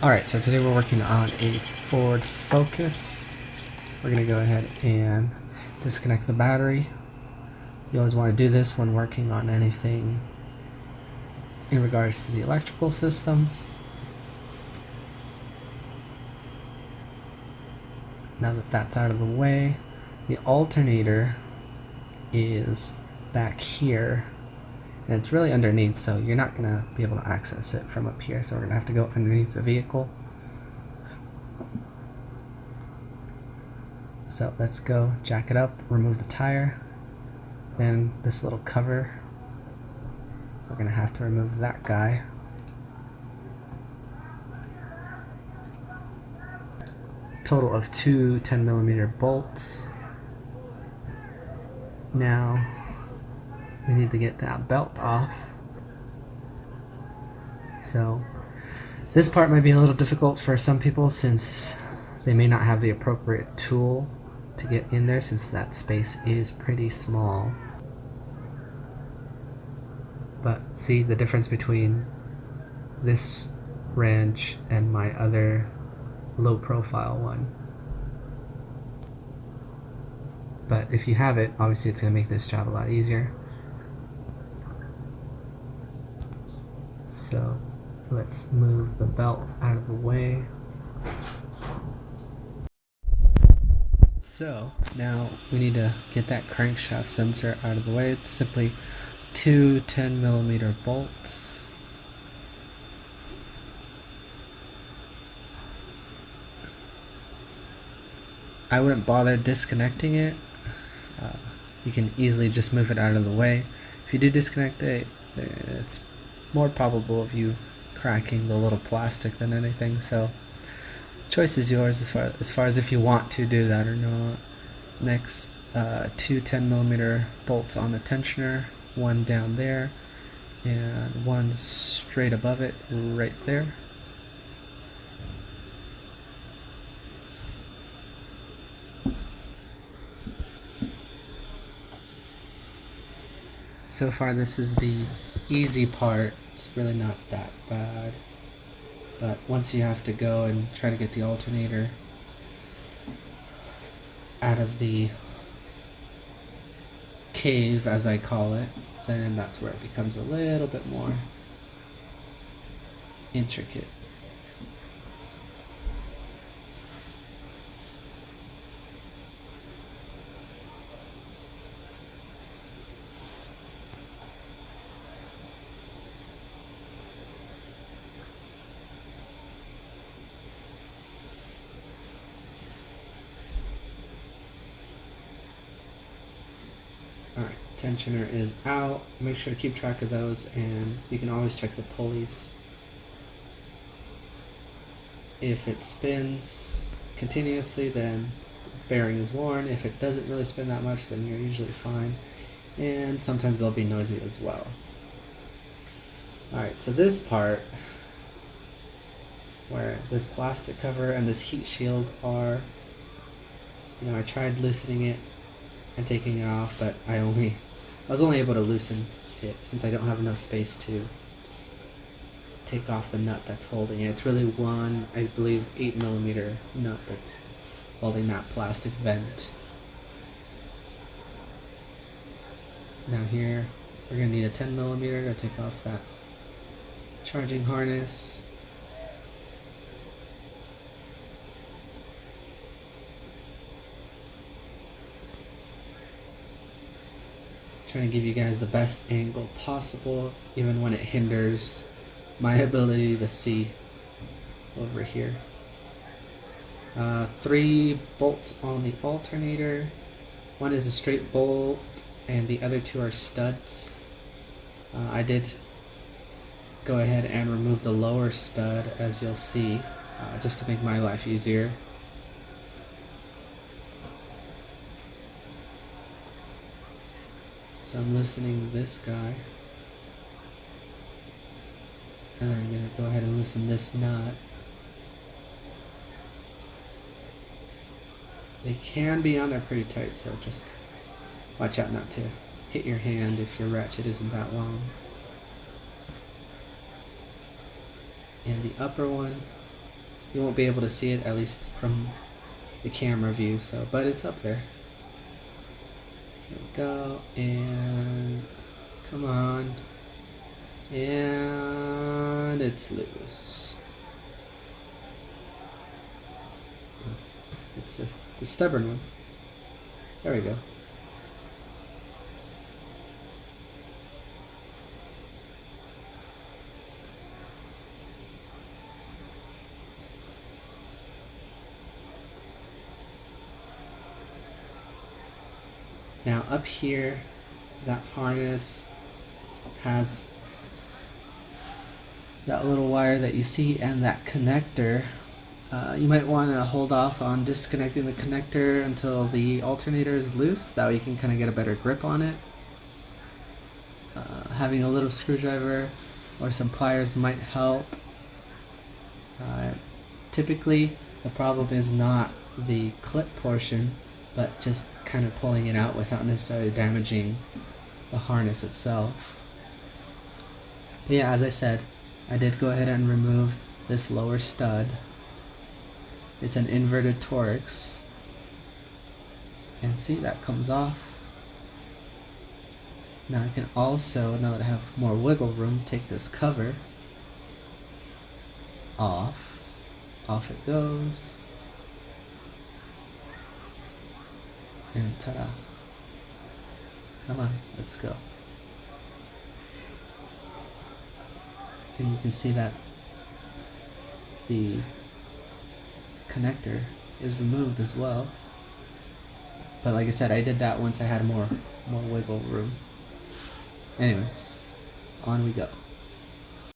Alright, so today we're working on a Ford Focus. We're going to go ahead and disconnect the battery. You always want to do this when working on anything in regards to the electrical system. Now that that's out of the way, the alternator is back here, and it's really underneath, so you're not going to be able to access it from up here, so we're going to have to go underneath the vehicle. So let's go jack it up, remove the tire, then this little cover, we're going to have to remove that guy. Total of two 10mm bolts. Now we need to get that belt off. So this part might be a little difficult for some people since they may not have the appropriate tool to get in there, since that space is pretty small. But see the difference between this wrench and my other low profile one. But if you have it, obviously it's going to make this job a lot easier. So let's move the belt out of the way. So now we need to get that crankshaft sensor out of the way. It's simply two 10mm bolts. I wouldn't bother disconnecting it. You can easily just move it out of the way. If you do disconnect it, it's more probable of you cracking the little plastic than anything, so choice is yours as far as if you want to do that or not. Next, two 10mm bolts on the tensioner, one down there and one straight above it right there. So far this is the easy part. It's really not that bad, but once you have to go and try to get the alternator out of the cave, as I call it, then that's where it becomes a little bit more intricate. Alright, tensioner is out. Make sure to keep track of those, and you can always check the pulleys. If it spins continuously, then the bearing is worn. If it doesn't really spin that much, then you're usually fine. And sometimes they'll be noisy as well. Alright, so this part, where this plastic cover and this heat shield are, I tried loosening it and taking it off, but I was only able to loosen it since I don't have enough space to take off the nut that's holding it. It's really one, I believe, 8mm nut that's holding that plastic vent. Now here, we're going to need a 10mm to take off that charging harness. Trying to give you guys the best angle possible, even when it hinders my ability to see over here. 3 bolts on the alternator. One is a straight bolt and the other 2 are studs. I did go ahead and remove the lower stud, as you'll see, just to make my life easier. So I'm loosening this guy, and then I'm going to go ahead and loosen this nut. They can be on there pretty tight, so just watch out not to hit your hand if your ratchet isn't that long. And the upper one, You won't be able to see it, at least from the camera view, so, but it's up there. There we go, and come on. And it's loose. It's a stubborn one. There we go. Now up here, that harness has that little wire that you see and that connector. You might want to hold off on disconnecting the connector until the alternator is loose. That way you can kind of get a better grip on it. Having a little screwdriver or some pliers might help. Typically, the problem is not the clip portion, but just kind of pulling it out without necessarily damaging the harness itself. But yeah, as I said, I did go ahead and remove this lower stud. It's an inverted Torx. And see, that comes off. Now I can also, now that I have more wiggle room, take this cover off. Off it goes. And ta-da. Come on, let's go. And you can see that the connector is removed as well. But like I said, I did that once I had more wiggle room. Anyways, on we go.